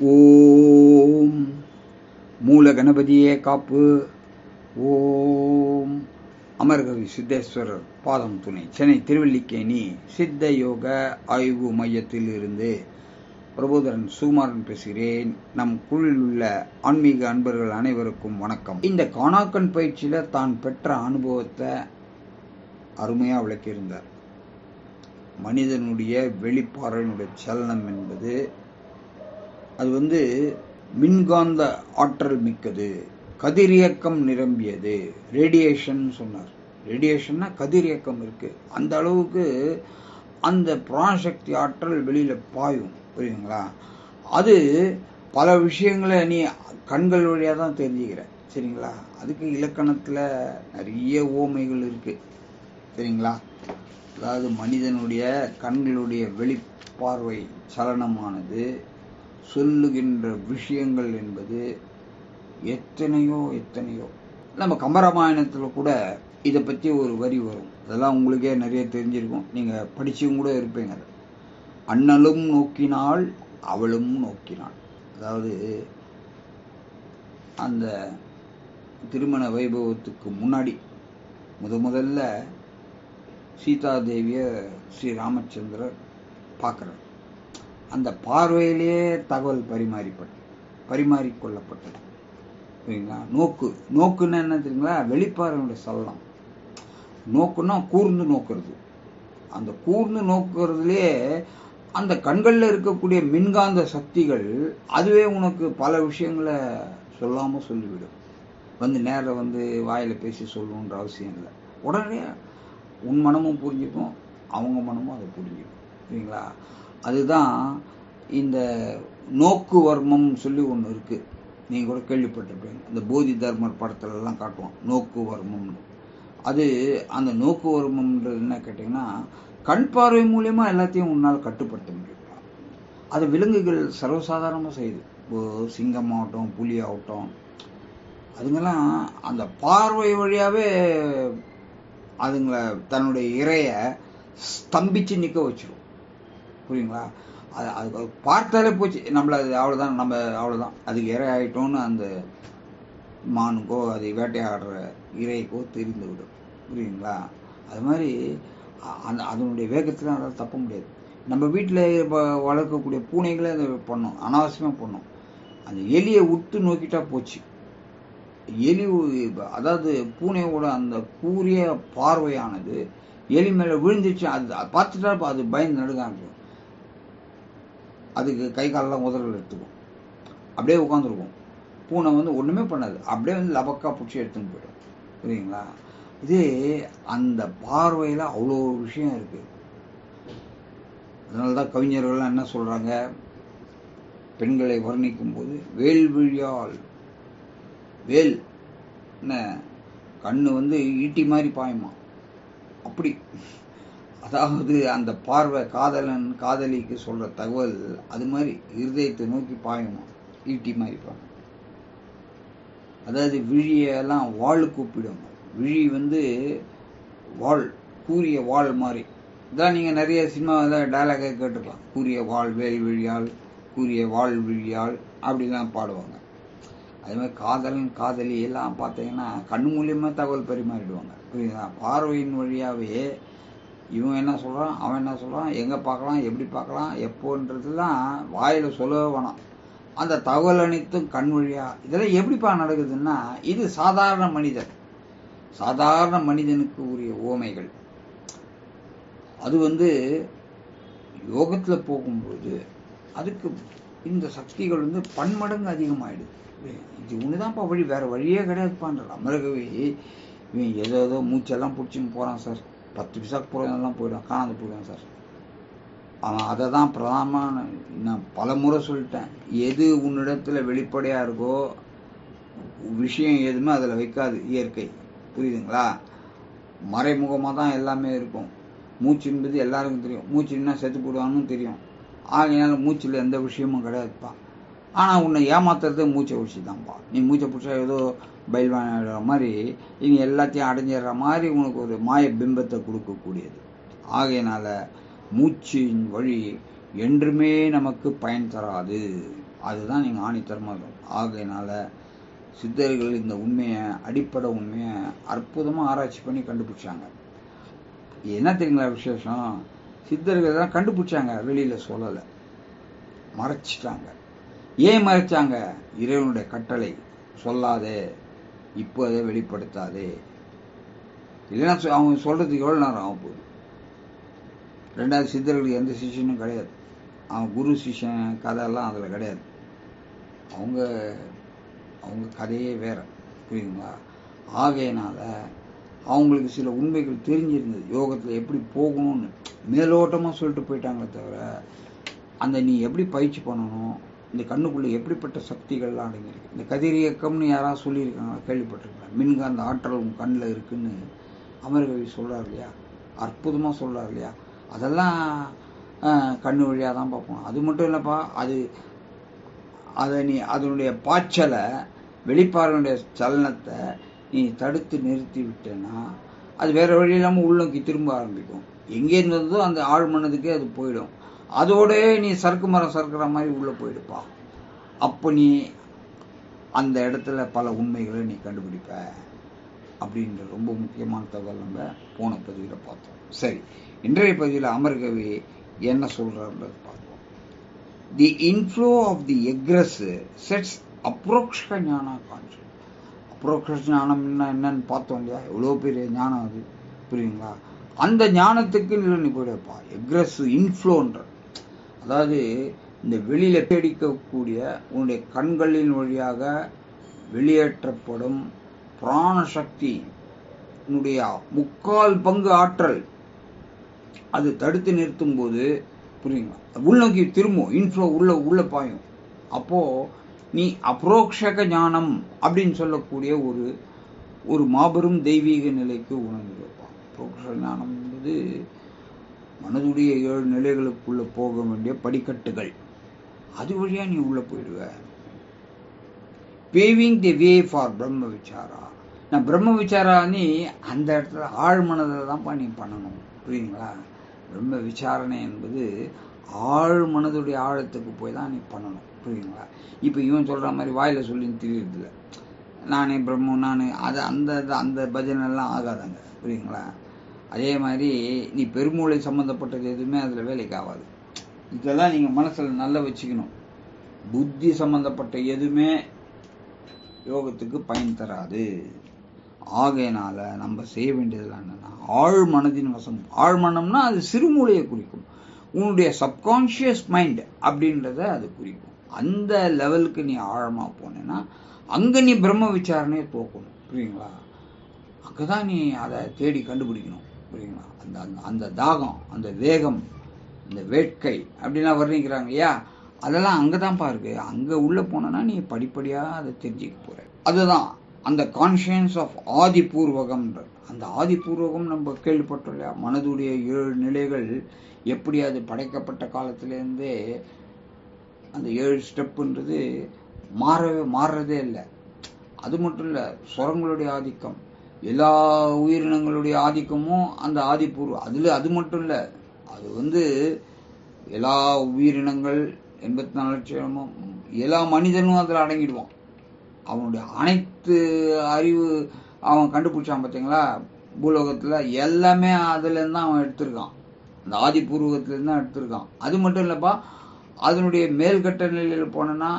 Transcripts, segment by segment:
ஓம் மூல கணபதியே காப்பு. ஓம் அமர்கவி சித்தேஸ்வரர் பாதம் துணை. சென்னை திருவல்லிக்கேணி சித்த யோக ஆய்வு மையத்தில் இருந்து பிரபோதரன் சுகுமாரன் பேசுகிறேன். நம் குழுவில் உள்ள ஆன்மீக அன்பர்கள் அனைவருக்கும் வணக்கம். இந்த காணாக்கண் பயிற்சியில தான் பெற்ற அனுபவத்தை அருமையா விளக்கியிருந்தார். மனிதனுடைய வெளிப்பாறையினுடைய சலனம் என்பது அது மின்காந்த ஆற்றல் மிக்கது, கதிரியக்கம் நிரம்பியது, ரேடியேஷன் சொன்னார். ரேடியேஷன்னா கதிரியக்கம் இருக்கு. அந்த அளவுக்கு அந்த பிராணசக்தி ஆற்றல் வெளியில பாயும். புரியுதுங்களா? அது பல விஷயங்களை நீ கண்கள் வழியா தான் தெரிஞ்சுக்கிற. சரிங்களா? அதுக்கு இலக்கணத்துல நிறைய ஓமைகள் இருக்கு. சரிங்களா? அதாவது மனிதனுடைய கண்களுடைய வெளிப்பார்வை சலனமானது சொல்லுகின்ற விஷயங்கள் என்பது எத்தனையோ நம்ம கம்பராமாயணத்துல கூட இதை பற்றி ஒரு வரி வரும். அதெல்லாம் உங்களுக்கே நிறைய தெரிஞ்சிருக்கும், நீங்க படிச்சும் கூட இருப்பீங்க. அண்ணலும் நோக்கினாள் அவளும் நோக்கினாள். அதாவது அந்த திருமண வைபவத்துக்கு முன்னாடி முதல்ல சீதாதேவிய ஸ்ரீ ராமச்சந்திரர் பார்க்கிறார். அந்த பார்வையிலேயே தகவல் பரிமாறிக்கொள்ளப்பட்டது. சரிங்களா? நோக்குன்னா என்ன தெரியுங்களா? வெளிப்பார்வையுடைய சலனம். நோக்குன்னா கூர்ந்து நோக்குறது. அந்த கூர்ந்து நோக்குறதுலயே அந்த கண்கள்ல இருக்கக்கூடிய மின்காந்த சக்திகள் அதுவே உனக்கு பல விஷயங்களை சொல்லாம சொல்லிவிடும். நேரில் வாயில பேசி சொல்லணுன்ற அவசியம் இல்லை. உடனே உன் மனமும் புரிஞ்சுக்கும், அவங்க மனமும் அதை புரிஞ்சுக்கும். சரிங்களா? அதுதான் இந்த நோக்கு வர்மம் சொல்லி ஒன்று இருக்கு. நீங்க கூட கேள்விப்பட்டிருப்பீங்க. இந்த போதி தர்மர் படத்துல எல்லாம் காட்டுவான் நோக்கு வர்மம்னு. அது அந்த நோக்கு வர்மம்ன்றது என்ன கேட்டீங்கன்னா, கண் பார்வை மூலியமா எல்லாத்தையும் உன்னால் கட்டுப்படுத்த முடியும். அது விலங்குகள் சர்வசாதாரணமா செய்யுது. சிங்கம் ஆகட்டும், புலி ஆகட்டும், அதுங்கெல்லாம் அந்த பார்வை வழியாவே அதுங்களை தன்னுடைய இறைய ஸ்தம்பிச்சு நிக்க வச்சிடும். புரியுங்களா? அது பார்த்தாலே போச்சு, நம்மள அது அவ்வளவுதான், அதுக்கு இறை ஆயிட்டோம்னு அந்த மானுக்கோ அது வேட்டையாடுற இறைக்கோ தெரிந்து விடும். புரியுங்களா? அது மாதிரி அதனுடைய வேகத்துல அதை தப்ப முடியாது. நம்ம வீட்டில் வளர்க்கக்கூடிய பூனைகளை அதை பண்ணும், அனாவசியமா பண்ணும். அந்த எலியை உத்து நோக்கிட்டா போச்சு. எலி அதாவது பூனையோட அந்த கூரிய பார்வையானது எலி மேல விழுந்துச்சு. அது பார்த்துட்டா அது பயந்து நடுங்க. அதுக்கு கை காலெல்லாம் உதறல் எடுத்துக்கும், அப்படியே உட்காந்துருக்கும். பூனை ஒண்ணுமே பண்ணாது, அப்படியே லபக்கா பிடிச்சி எடுத்துன்னு போயிடும். புரியுங்களா? இது அந்த பார்வையில அவ்வளோ விஷயம் இருக்கு. அதனாலதான் கவிஞர்கள்லாம் என்ன சொல்றாங்க, பெண்களை வர்ணிக்கும் போது வேல்விழியால், வேல் என்ன கண்ணு ஈட்டி மாதிரி பாயுமா, அப்படி. அதாவது அந்த பார்வை காதலிக்கு சொல்ற தகவல் அது மாதிரி இருதயத்தை நோக்கி பாயுமா, ஈட்டி மாதிரி பாயும். அதாவது விழியெல்லாம் வாளுக்கு ஒப்பிடுவாங்க. விழி வாள், கூரிய வாள் மாதிரி. இதான் நீங்க நிறைய சினிமாவில் டைலாக கேட்டுக்கலாம். கூரிய வாள் வேல் விழியால், கூரிய வாள் விழியால் அப்படிலாம் பாடுவாங்க. அதே மாதிரி காதலி எல்லாம் பார்த்தீங்கன்னா கண்ணு மூலியமா தகவல் பரிமாறிடுவாங்க. புரியுதா? பார்வையின் வழியாவே இவன் என்ன சொல்றான், அவன் என்ன சொல்றான், எங்க பார்க்கலாம், எப்படி பார்க்கலாம், எப்போன்றதுலாம் வாயில சொல்லவே வேணாம். அந்த தகவல் அனைத்தும் கண் வழியா. இதெல்லாம் எப்படிப்பா நடக்குதுன்னா, இது சாதாரண மனிதனுக்கு உரிய ஓமைகள். அது யோகத்துல போகும்போது அதுக்கு இந்த சக்திகள் பன்மடங்கு அதிகமாயிடுது. இது ஒண்ணுதான்ப்பா வழி, வேற வழியே கிடையாதுப்பான்ற அமரகவி. இவன் ஏதோ மூச்செல்லாம் பிடிச்சின்னு போறான் சார், 10 பைசாக்கு போறதெல்லாம் போயிடும், காணாது போயிடும் சார். அவன் அதை தான் பிரதானமான, நான் பல முறை சொல்லிட்டேன், எது உன்னிடத்துல வெளிப்படையா இருக்கோ விஷயம் எதுவுமே அதுல வைக்காது இயற்கை. புரியுதுங்களா? மறைமுகமா தான் எல்லாமே இருக்கும். மூச்சு என்பது எல்லாருக்கும் தெரியும், மூச்சுன்னா செத்து போடுவான்னு தெரியும். ஆகையினால மூச்சுல எந்த விஷயமும் கிடையாதுப்பா. ஆனா உன்னை ஏமாத்துறதே மூச்சை வச்சுதான்ப்பா. நீ மூச்சை பிடிச்சா ஏதோ பயில்வான மாதிரி நீ எல்லாத்தையும் அடைஞ்சிடுற மாதிரி உனக்கு ஒரு மாய பிம்பத்தை கொடுக்கக்கூடியது. ஆகையினால மூச்சின் வழி என்றுமே நமக்கு பயன் தராது. அதுதான் நீங்கள் ஆணித்தரமாக இருக்கும். ஆகையினால சித்தர்கள் இந்த உண்மையை, அடிப்படை உண்மையை அற்புதமாக ஆராய்ச்சி பண்ணி கண்டுபிடிச்சாங்க. என்ன தெரியுங்களா விசேஷம்? சித்தர்கள் தான் கண்டுபிடிச்சாங்க, வெளியில் சொல்லலை, மறைச்சிட்டாங்க. ஏன் மறைச்சாங்க? இறைவனுடைய கட்டளை, சொல்லாதே, இப்போ அதை வெளிப்படுத்தாதே. இல்லைன்னா அவங்க சொல்றதுக்கு எவ்வளோ நேரம் ஆகும் போகுது. ரெண்டாவது, சித்தர்களுக்கு எந்த சிஷியனும் கிடையாது. அவன் குரு சிஷியன் கதையெல்லாம் அதில் கிடையாது. அவங்க அவங்க கதையே வேற, புரியுதுங்களா? ஆகையினால அவங்களுக்கு சில உண்மைகள் தெரிஞ்சிருந்தது, யோகத்தில் எப்படி போகணும்னு. மேலோட்டமாக சொல்லிட்டு போயிட்டாங்களே தவிர, அந்த நீ எப்படி பயிற்சி பண்ணணும், இந்த கண்ணுக்குள்ளே எப்படிப்பட்ட சக்திகள்லாம் அடங்கியிருக்கு. இந்த கதிர் இயக்கம்னு யாராவது சொல்லியிருக்காங்களா? கேள்விப்பட்டிருக்காங்க. மின்காந்த ஆற்றல் உன் கண்ணில் இருக்குன்னு அமரகவி சொல்கிறார் இல்லையா? அற்புதமாக சொல்கிறார் இல்லையா? அதெல்லாம் கண்ணு வழியாக தான் பார்ப்போம். அது மட்டும் இல்லைப்பா, அதை நீ அதனுடைய பாய்ச்சலை, வெளிப்பாறையுடைய சலனத்தை நீ தடுத்து நிறுத்தி விட்டேன்னா அது வேற வழி இல்லாமல் உள்நோக்கி திரும்ப ஆரம்பிக்கும். எங்கேருந்து வந்ததோ அந்த ஆழ் மனதுக்கே அது போயிடும். அதோட நீ சறுக்கு மரம் சறுக்கிற மாதிரி உள்ளே போயிடுப்பா. அப்போ நீ அந்த இடத்துல பல உண்மைகளை நீ கண்டுபிடிப்ப. அப்படின்ற ரொம்ப முக்கியமான தகவல் நம்ம போன பதிவில் பார்த்தோம். சரி, இன்றைய பதிவில் அமரகவி என்ன சொல்றாருன்றது பார்ப்போம். தி இன்ஃப்ளோ ஆஃப் தி எக்ரஸ் செட்ஸ் அப்ரோக்ஷ ஞான கான்செப்ட். அப்ரோக்ஷ ஞானம்னா என்னன்னு பார்த்தோம் இல்லையா? எவ்வளோ பெரிய ஞானம் அது, புரியுங்களா? அந்த ஞானத்துக்கு இல்லை நீ போயிடப்பா. எக்ரஸ் இன்ஃப்ளோன்ற, அதாவது இந்த வெளியில தேடிக்கக்கூடிய உன்னுடைய கண்களின் வழியாக வெளியேற்றப்படும் பிராணசக்தி, உன்னுடைய 3/4 பங்கு ஆற்றல் அது தடுத்து நிறுத்தும் போது, புரியுங்களா, உள்நோக்கி திரும்பும், இன்ஃப்ளோ உள்ள பாயும். அப்போ நீ அப்ரோக்ஷக ஞானம் அப்படின்னு சொல்லக்கூடிய ஒரு மாபெரும் தெய்வீக நிலைக்கு உணர்ந்துருப்பான். அப்ரோக்ஷக ஞானம் என்பது மனதுடைய 7 நிலைகளுக்குள்ள போக வேண்டிய படிக்கட்டுகள். அது வழியா நீ உள்ள போயிடுவ. பேவிங் தி வே ஃபார் பிரம்ம விசாரா. நான் பிரம்ம விசாரா நீ அந்த இடத்துல ஆழ் மனதில் தான்ப்பா நீ பண்ணணும், புரியுங்களா? பிரம்ம விசாரணை என்பது ஆழ் மனதுடைய ஆழத்துக்கு போய் தான் நீ பண்ணணும், புரியுங்களா? இப்போ இவன் சொல்ற மாதிரி வாயில சொல்லி தெரியுறதில்ல, நானே பிரம்மம் நான், அது அந்த பஜனெல்லாம் ஆகாதாங்க, புரியுங்களா? அதே மாதிரி நீ பெருமூளை சம்பந்தப்பட்டது எதுவுமே அதில் வேலைக்கு ஆகாது. இதெல்லாம் நீங்கள் மனசில் நல்லா வச்சுக்கணும். புத்தி சம்பந்தப்பட்ட எதுவுமே யோகத்துக்கு பயன் தராது. ஆகையினால நம்ம செய்ய வேண்டியதெல்லாம் என்னன்னா, ஆழ் மனதின் வசம். ஆழ் மனம்னா அது சிறுமூளையை குறிக்கும், உன்னுடைய சப்கான்ஷியஸ் மைண்ட் அப்படின்றத அது குறிக்கும். அந்த லெவலுக்கு நீ ஆழமாக போனேன்னா அங்கே நீ பிரம்ம விசாரணையை தோக்கணும், புரியுங்களா? அங்கதான் நீ அதை தேடி கண்டுபிடிக்கணும், புரியுங்களா? அந்த தாகம், அந்த வேகம், இந்த வேட்கை அப்படின்லாம் வர்ணிக்கிறாங்க இல்லையா? அதெல்லாம் அங்கதான்ப்பா இருக்கு. அங்க உள்ள போனா நீ படிப்படியா அதை தெரிஞ்சுக்க போற. அதுதான் அந்த கான்ஷியன்ஸ் ஆஃப் ஆதிபூர்வகம்ன்ற. அந்த ஆதிபூர்வகம் நம்ம கேள்விப்பட்டோம் இல்லையா? மனதுடைய 7 நிலைகள் எப்படி அது படைக்கப்பட்ட காலத்திலேருந்தே அந்த 7 ஸ்டெப்புன்றது மாறுறதே இல்லை. அது மட்டும் இல்லை, சுரங்களுடைய ஆதிக்கம், எல்லா உயிரினங்களுடைய ஆதிக்கமும் அந்த ஆதிபூர்வம். அது மட்டும் இல்லை, அது எல்லா உயிரினங்கள் 84 லட்சமும் எல்லா மனிதனும் அதில் அடங்கிடுவான். அவனுடைய அனைத்து அறிவு அவன் கண்டுபிடிச்சான் பார்த்தீங்களா? பூலோகத்தில் எல்லாமே அதுலேருந்து தான் அவன் எடுத்திருக்கான், அந்த ஆதிபூர்வகத்திலேருந்து தான் எடுத்திருக்கான். அது மட்டும் இல்லைப்பா, அதனுடைய மேல்கட்ட நிலையில் போனோன்னா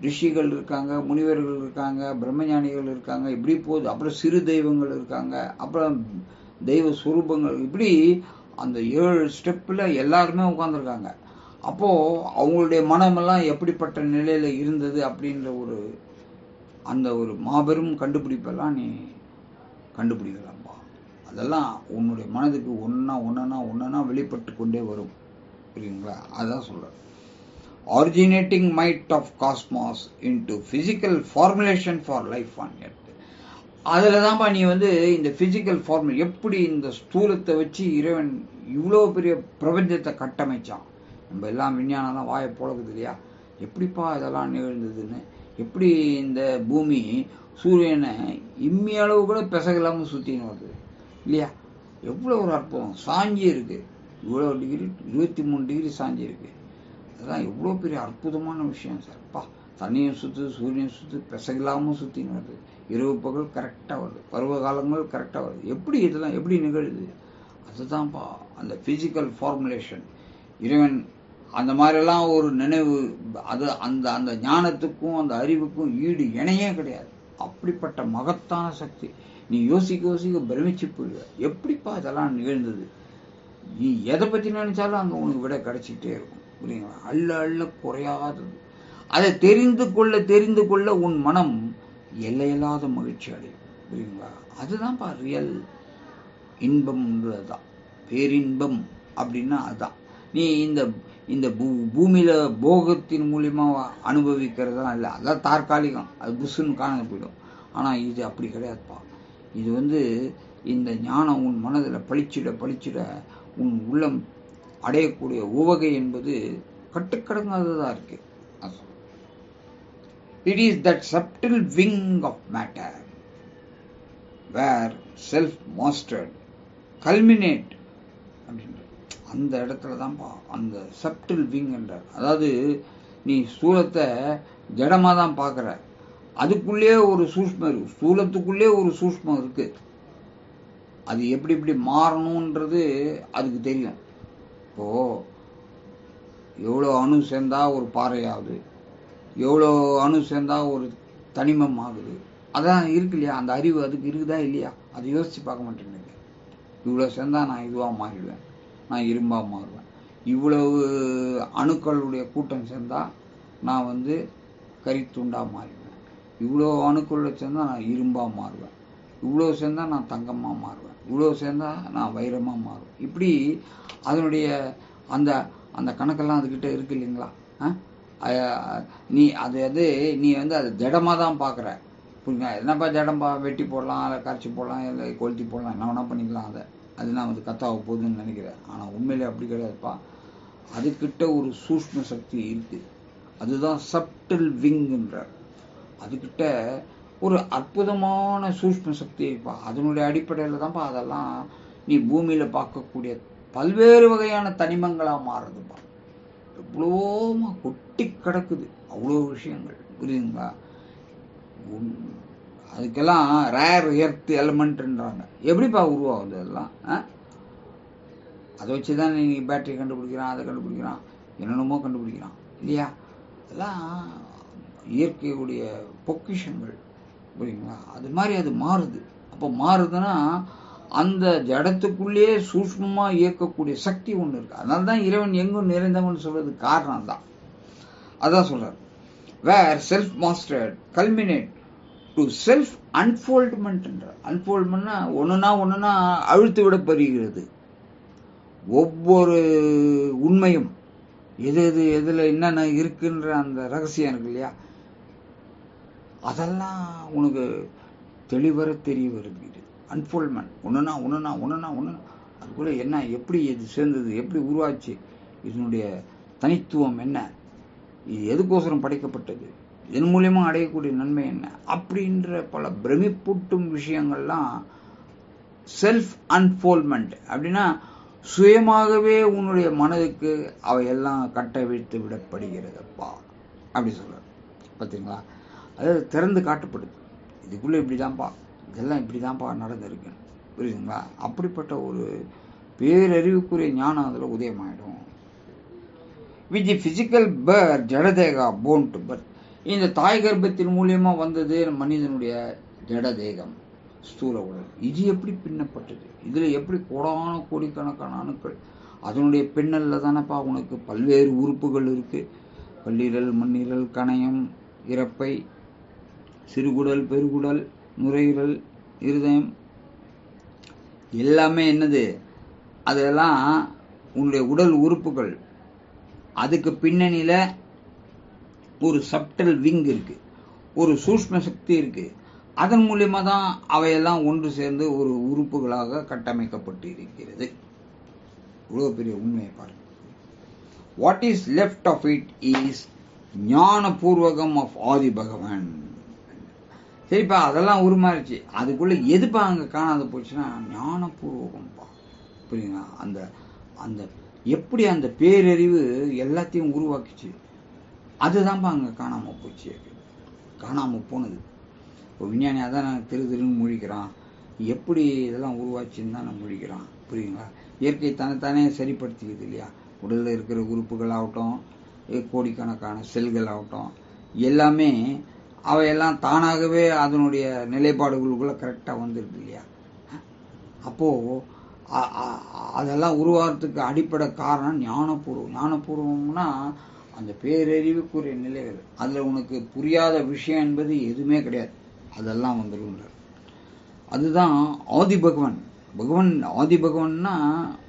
ரிஷிகள் இருக்காங்க, முனிவர்கள் இருக்காங்க, பிரம்மஞானிகள் இருக்காங்க, இப்படி போகுது. அப்புறம் சிறு தெய்வங்கள் இருக்காங்க, அப்புறம் தெய்வ சுரூபங்கள், இப்படி அந்த 7 ஸ்டெப்பில் எல்லாருமே உட்காந்துருக்காங்க. அப்போது அவங்களுடைய மனமெல்லாம் எப்படிப்பட்ட நிலையில் இருந்தது அப்படின்ற அந்த ஒரு மாபெரும் கண்டுபிடிப்பெல்லாம் நீ கண்டுபிடிக்கலாம்ப்பா. அதெல்லாம் உன்னுடைய மனதுக்கு ஒன்றா வெளிப்பட்டு கொண்டே வரும், புரியுங்களா? அதான் சொல்கிறேன். originating might of cosmos into physical formulation for life on earth. அதில் தான்ப்பா நீ இந்த பிசிக்கல் ஃபார்முலா, எப்படி இந்த ஸ்தூலத்தை வச்சு இறைவன் இவ்வளோ பெரிய பிரபஞ்சத்தை கட்டமைச்சான். நம்ம எல்லாம் விஞ்ஞானம் தான் வாயை போலக்குது இல்லையா? எப்படிப்பா இதெல்லாம் நிகழ்ந்ததுன்னு, எப்படி இந்த பூமி சூரியனை இம்மி அளவு கூட பிசகலாமல் சுற்றின்னு வருது இல்லையா? எவ்வளோ ஒரு அற்புதம். சாஞ்சி இருக்கு, இவ்வளோ டிகிரி, 23 டிகிரி சாஞ்சி இருக்கு. அதெல்லாம் எவ்வளோ பெரிய அற்புதமான விஷயம் சார். பா, தண்ணியும் சுற்று, சூரியன் சுற்று, பிசகில்லாமல் சுற்றின்னு வருது, இரவு பகல் கரெக்டாக வருது, பருவ காலங்கள் கரெக்டாக வருது. எப்படி இதெல்லாம் எப்படி நிகழுது? அதுதான்ப்பா அந்த ஃபிசிக்கல் ஃபார்முலேஷன். இறைவன் அந்த மாதிரிலாம் ஒரு நினைவு, அது அந்த அந்த ஞானத்துக்கும் அந்த அறிவுக்கும் ஈடு இணையே கிடையாது. அப்படிப்பட்ட மகத்தான சக்தி. நீ யோசிக்க யோசிக்க பிரமிச்சு போயிடுவ, எப்படிப்பா இதெல்லாம் நிகழ்ந்தது. நீ எதை பற்றி நினைச்சாலும் அங்கே உனக்கு விட கிடைச்சிக்கிட்டே இருக்கும். புரியுங்களா? அள்ள அள்ள குறையாதது. அதை தெரிந்து கொள்ள உன் மனம் எல்லையில்லாத மகிழ்ச்சி அடையும். புரியுங்களா? அதுதான்ப்பா ரியல் இன்பம்ன்றதுதான். பேரின்பம் அப்படின்னா அதுதான். நீ இந்த பூமியில போகத்தின் மூலியமா அனுபவிக்கிறதா இல்லை, அதான் தற்காலிகம், அது புஷ்ன்னு காணாது போயிடும். ஆனா இது அப்படி கிடையாதுப்பா. இது இந்த ஞானம் உன் மனதில் பளிச்சிட உன் உள்ளம் அடையக்கூடிய உவகை என்பது கட்டுக்கடங்காததா இருக்கு. It is that subtle wing of matter where self-mastered culminate. அந்த இடத்துல தான்ப்பா அந்த சப்டில் விங் என்றார். அதாவது நீ ஸ்தூலத்தை ஜடமா தான் பார்க்குற, அதுக்குள்ளே ஒரு சூஷ்மம் இருக்கு, ஸ்தூலத்துக்குள்ளே ஒரு சூஷ்மம் இருக்கு. அது எப்படி எப்படி மாறணுன்றது அதுக்கு தெரியும். இப்போ எவ்வளோ அணு சேர்ந்தா ஒரு பாறையாகுது, எவ்வளோ அணு சேர்ந்தா ஒரு தனிமம் ஆகுது, அதான் இருக்கு இல்லையா? அந்த அறிவு அதுக்கு இருக்குதா இல்லையா? அதை யோசிச்சு பார்க்க மாட்டேங்க. இவ்வளோ சேர்ந்தா நான் இதுவாக மாறிடுவேன், நான் இரும்பாக மாறுவேன். இவ்வளவு அணுக்களுடைய கூட்டம் சேர்ந்தால் நான் கரித்துண்டாக மாறிடுவேன். இவ்வளோ அணுக்களை சேர்ந்தால் நான் இரும்பாக மாறுவேன். இவ்வளோ சேர்ந்தால் நான் தங்கமாக மாறுவேன். இவ்வளோ சேர்ந்தால் நான் வைரமாக மாறுவேன். இப்படி அதனுடைய அந்த அந்த கணக்கெல்லாம் அதுக்கிட்ட இருக்கு இல்லைங்களா? நீ நீ அதை ஜடமாக தான் பார்க்குற. புரியுங்க? என்னப்பா ஜடம்பா, வெட்டி போடலாம், இல்லை கரைச்சி போடலாம், இல்லை கொளுத்தி போடலாம், என்ன வேணா பண்ணிக்கலாம். அது நான் கத்தாவ போகுதுன்னு நினைக்கிறேன். ஆனால் உண்மையிலே அப்படி கிடையாதுப்பா. அதுக்கிட்ட ஒரு சூஷ்ம சக்தி இருக்கு. அதுதான் சப்டில் விங்ன்றார். அதுக்கிட்ட ஒரு அற்புதமான சூஷ்ம சக்தி இருப்பா. அதனுடைய அடிப்படையில் தான்ப்பா அதெல்லாம் நீ பூமியில பார்க்கக்கூடிய பல்வேறு வகையான தனிமங்களா மாறுதுப்பா. எவ்வளோமா கொட்டி கிடக்குது, அவ்வளோ விஷயங்கள். புரியுதுங்களா? அதுக்கெல்லாம் ரேர் எர்த் எலமெண்ட்ன்றாங்க. எப்படிப்பா உருவாகுது அதெல்லாம்? அதை வச்சுதான் நீ பேட்டரி கண்டுபிடிக்கிறான், அதை கண்டுபிடிக்கிறான், என்னென்னமோ கண்டுபிடிக்கிறான் இல்லையா? அதெல்லாம் இயற்கையுடைய பொக்கிஷங்கள். புரியுங்களா? அது மாதிரி அது மாறுது. அப்போ மாறுதுன்னா அந்த ஜடத்துக்குள்ளேயே சூஷ்மமா இயக்கக்கூடிய சக்தி ஒன்று இருக்கு. அதனால தான் இறைவன் எங்கும் நிறைந்தவன் சொல்றது காரணம் தான். அதான் சொல்றார், where self mastered culminate to self unfoldment என்றார். அன்ஃபோல்ட்மெண்ட்னா ஒண்ணுனா அழுத்து விடப்படுகிறது. ஒவ்வொரு உண்மையும் எதுல என்னென்ன இருக்குன்ற அந்த ரகசியம் இருக்கு இல்லையா, அதெல்லாம் உனக்கு தெளிவர தெரிய வருகிறது. அன்ஃபோல்ட்மெண்ட். ஒண்ணுனா அதுக்குள்ள என்ன, எப்படி இது சேர்ந்தது, எப்படி உருவாச்சு, இதனுடைய தனித்துவம் என்ன, இது எதுக்கோசரம் படைக்கப்பட்டது, இதன் மூலியமா அடையக்கூடிய நன்மை என்ன, அப்படின்ற பல பிரமிப்பூட்டும் விஷயங்கள்லாம் செல்ஃப் அன்ஃபோல்ட்மெண்ட். அப்படின்னா சுயமாகவே உன்னுடைய மனதுக்கு அவையெல்லாம் கட்டவிழ்த்து விடப்படுகிறதப்பா அப்படி சொல்றாரு. பார்த்தீங்களா? அதாவது திறந்து காட்டப்படுது. இதுக்குள்ள இப்படிதான்ப்பா, இதெல்லாம் இப்படிதான்ப்பா நடந்திருக்கு. புரியுதுங்களா? அப்படிப்பட்ட ஒரு பேரறிவுக்குரிய ஞானம் அதில் உதயமாயிடும். வித் தி பிசிக்கல் பர்த் ஜடதேகா போன் டு பர்த். இந்த தாய் கர்ப்பத்தின் மூலியமா வந்தது மனிதனுடைய ஜடதேகம், ஸ்தூல உடல். இது எப்படி பின்னப்பட்டது, இதுல எப்படி கோடிக்கணக்கான அணுக்கள், அதனுடைய பின்னல்ல தானப்பா உனக்கு பல்வேறு உறுப்புகள் இருக்கு. கல்லீரல், மண்ணீரல், கணையம், இறப்பை, சிறுகுடல், பெருகுடல், நுரையீரல், இருதயம், எல்லாமே என்னது, அதெல்லாம் உன்னுடைய உடல் உறுப்புகள். அதுக்கு பின்னணியில ஒரு சப்டல் விங் இருக்கு, ஒரு சூஷ்ம சக்தி இருக்கு. அதன் மூலியமா தான் அவையெல்லாம் ஒன்று சேர்ந்து ஒரு உறுப்புகளாக கட்டமைக்கப்பட்டு இருக்கிறது. இவ்வளவு பெரிய உண்மையை பாருங்க. What is left of it is ஞான பூர்வகம் ஆஃப் ஆதி பகவான். சரிப்பா, அதெல்லாம் உருமாறிச்சு. அதுக்குள்ள எதுப்பா அங்க காணாத போச்சுன்னா ஞான பூர்வகம்ப்பா. புரியுங்களா? அந்த அந்த எப்படி அந்த பேரறிவு எல்லாத்தையும் உருவாக்கிச்சு, அதுதான்ப்பா அங்கே காணாமல் போச்சு. காணாமல் போனது. இப்போ விஞ்ஞானி அதான் நான் திருன்னு முழிக்கிறான், எப்படி இதெல்லாம் உருவாச்சுன்னு தான் நான் முழிக்கிறான். புரியுங்களா? இயற்கை தன்னைத்தானே சரிப்படுத்திக்குது இல்லையா? உடலில் இருக்கிற உறுப்புகள் ஆகட்டும், கோடிக்கணக்கான செல்கள் ஆகட்டும், எல்லாமே அவையெல்லாம் தானாகவே அதனுடைய நிலைப்பாடுகளுக்குள்ள கரெக்டாக வந்துருக்கு இல்லையா? அப்போது அதெல்லாம் உருவாகிறதுக்கு அடிப்படை காரணம் ஞானபூர்வம். ஞானபூர்வம்னா அந்த பேரறிவுக்குரிய நிலைகள். அதில் உனக்கு புரியாத விஷயம் என்பது எதுவுமே கிடையாது, அதெல்லாம் வந்துடும். அதுதான் ஆதி பகவான். ஆதி பகவான்னா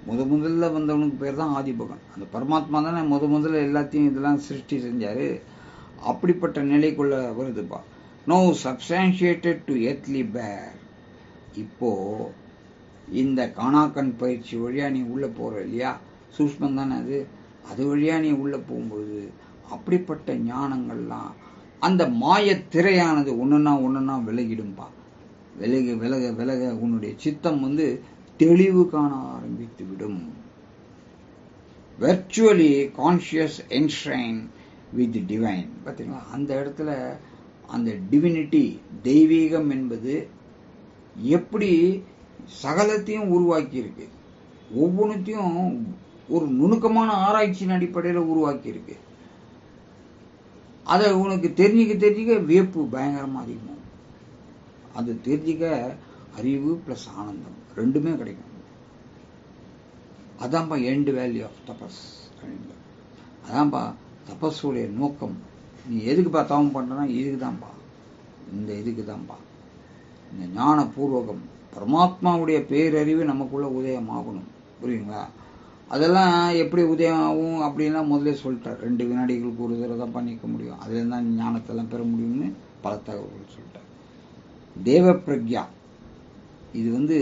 முதல்ல வந்தவனுக்கு பேர் தான் ஆதி பகவான். அந்த பரமாத்மா தானே முதல்ல எல்லாத்தையும் இதெல்லாம் சிருஷ்டி செஞ்சாரு. அப்படிப்பட்ட நிலைக்குள்ள வருதுப்பா. நோ சப்ஸ்டான்ஷியேட்டட் டு எர்த்லி பேர். இப்போ இந்த காணாக்கண் பயிற்சி வழியா நீ உள்ள போற இல்லையா? சூஷ்மம் தானே அது வழியா நீ உள்ள போகும்போது அப்படிப்பட்ட ஞானங்கள்லாம் அந்த மாய திரையானது ஒண்ணுன்னா விலகிடும்பா. விலக உன்னுடைய சித்தம் தெளிவு காண ஆரம்பித்து விடும். Virtually conscious enshrine with divine. பார்த்தீங்களா? அந்த இடத்துல அந்த டிவினிட்டி, தெய்வீகம் என்பது எப்படி சகலத்தையும் உருவாக்கி இருக்கு, ஒவ்வொன்றுத்தையும் ஒரு நுணுக்கமான ஆராய்ச்சியின் அடிப்படையில் உருவாக்கி இருக்கு. அதை உனக்கு தெரிஞ்சுக்க வியப்பு பயங்கரமா அதிகமாகும். அது தெரிஞ்சுக்க அறிவு பிளஸ் ஆனந்தம் ரெண்டுமே கிடைக்கும். அதான்ப்பா எண்ட் வேல்யூ ஆஃப் தபஸ். அதான்ப்பா தபஸுடைய நோக்கம். நீ எதுக்குப்பா தவம் பண்றனா? இதுக்குதான்ப்பா, இந்த இதுக்குதான்ப்பா. இந்த ஞான பூர்வகம் பரமாத்மாவுடைய பேரறிவு நமக்குள்ள உதயமாகணும். புரியுங்களா? அதெல்லாம் எப்படி உதயம் ஆகும் அப்படின்னா முதல்ல சொல்லிட்டார். 2 வினாடிகளுக்கு ஒரு தடவை தான் பண்ணிக்க முடியும். அதுல தான் ஞானத்தெல்லாம் பெற முடியும்னு பல தகவல்கள் சொல்லிட்டார். தேவ பிரக்யா, இது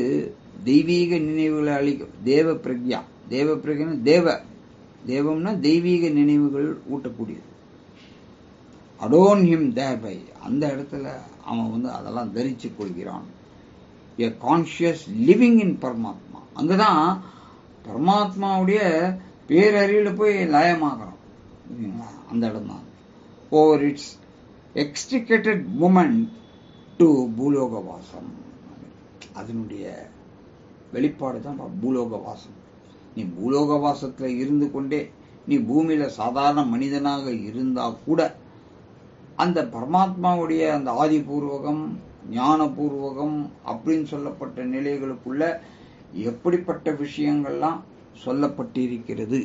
தெய்வீக நினைவுகளை அளிக்கும். தேவ பிரக்யா, தேவம்னா தெய்வீக நினைவுகள் ஊட்டக்கூடியது. அடோன் ஹிம் தேர்பை, அந்த இடத்துல அவன் அதெல்லாம் தரிச்சு கொள்கிறான். a conscious living in பரமாத்மா. அங்கதான் பரமாத்மாவுடைய பேரறிவுல போய் லயமாகறோம். அந்த இடம் தான் ஓவர் இட்ஸ் எக்ஸ்ட்ரிகேட்டட் மூமெண்ட் டு பூலோக வாசம். அதனுடைய வெளிப்பாடு தான் பூலோக வாசம். நீ பூலோக வாசத்துல இருந்து கொண்டே நீ பூமியில சாதாரண மனிதனாக இருந்தா கூட அந்த பரமாத்மாவுடைய அந்த ஆதிபூர்வகம், ஞானபூர்வகம் அப்படின்னு சொல்லப்பட்ட நிலைகளுக்குள்ள எப்படிப்பட்ட விஷயங்கள்லாம் சொல்லப்பட்டிருக்கிறது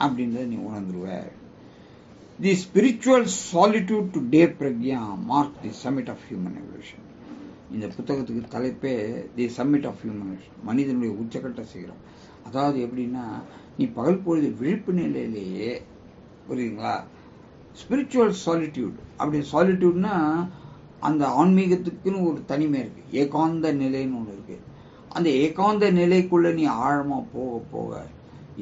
அப்படின்றத நீ உணர்ந்துருவ. The spiritual solitude today prajna mark the summit of human evolution. இந்த புத்தகத்துக்கு தலைப்பே the summit of human evolution, மனிதனுடைய உச்சக்கட்ட சிகரம். அதாவது எப்படின்னா, நீ பகல் பொழுது விழிப்பு நிலையிலேயே, புரியுங்களா, ஸ்பிரிச்சுவல் சாலிட்யூட். அப்படி சாலிட்யூட்னா அந்த ஆன்மீகத்துக்குன்னு ஒரு தனிமை இருக்கு, ஏகாந்த நிலைன்னு ஒன்று இருக்கு. அந்த ஏகாந்த நிலைக்குள்ள நீ ஆழமா போக போக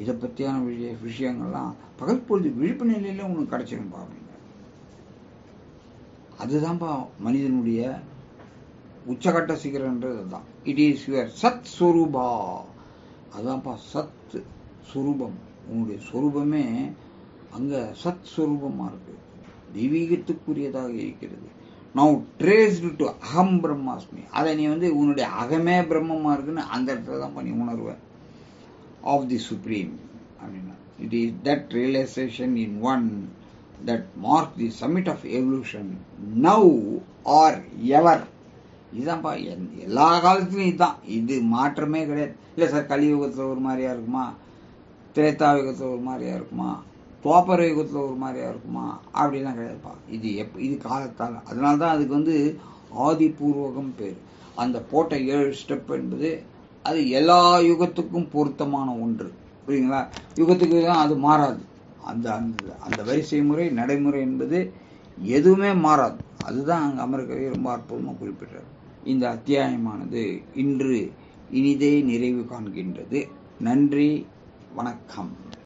இதை பற்றியான விஷயங்கள்லாம் பகல் பொழுது விழிப்பு நிலையில உனக்கு கிடைச்சிடும் பாருங்க. அதுதான்ப்பா மனிதனுடைய உச்சகட்ட சிகரன்றது தான். இட் இஸ் யுவர் சத் ஸ்வரூபா. அதுதான்ப்பா சத் சுரூபம். உன்னுடைய சொரூபமே அங்க சத் ஸ்வரூபமா இருக்கு, தெய்வீகத்துக்குரியதாக இருக்கிறது. நவ் ட்ரேஸ்டு டு அகம் பிரம்மாஸ்மி. அதை நீ உன்னுடைய அகமே பிரம்மமா இருக்குன்னு அந்த இடத்துல தான் பண்ணி உணர்வ ஆஃப் தி சுப்ரீம் அப்படின்னா. It is that realisation in one that mark the summit of evolution now or ever. இதுதான்ப்பா எல்லா காலத்திலும் இதுதான், இது மாற்றமே கிடையாது. இல்லை சார், கலியுகத்தில் ஒரு மாதிரியா இருக்குமா, திரேதாயுகத்தில் ஒரு மாதிரியா இருக்குமா, துவாபர யுகத்தில் ஒரு மாதிரியா இருக்குமா, அப்படிலாம் கிடையாதுப்பா. இது காலத்தால். அதனால்தான் அதுக்கு ஆதிபூர்வகம் பேர். அந்த போட்ட 7 ஸ்டெப் என்பது அது எல்லா யுகத்துக்கும் பொருத்தமான ஒன்று. புரியுங்களா? யுகத்துக்கு தான் அது மாறாது. அந்த அந்த வரிசை முறை, நடைமுறை என்பது எதுவுமே மாறாது. அதுதான் அங்கே அமர்கவி ரொம்ப அற்புதமாக குறிப்பிட்டார். இந்த அத்தியாயமானது இன்று இனிதே நிறைவு காண்கின்றது. நன்றி, வணக்கம்.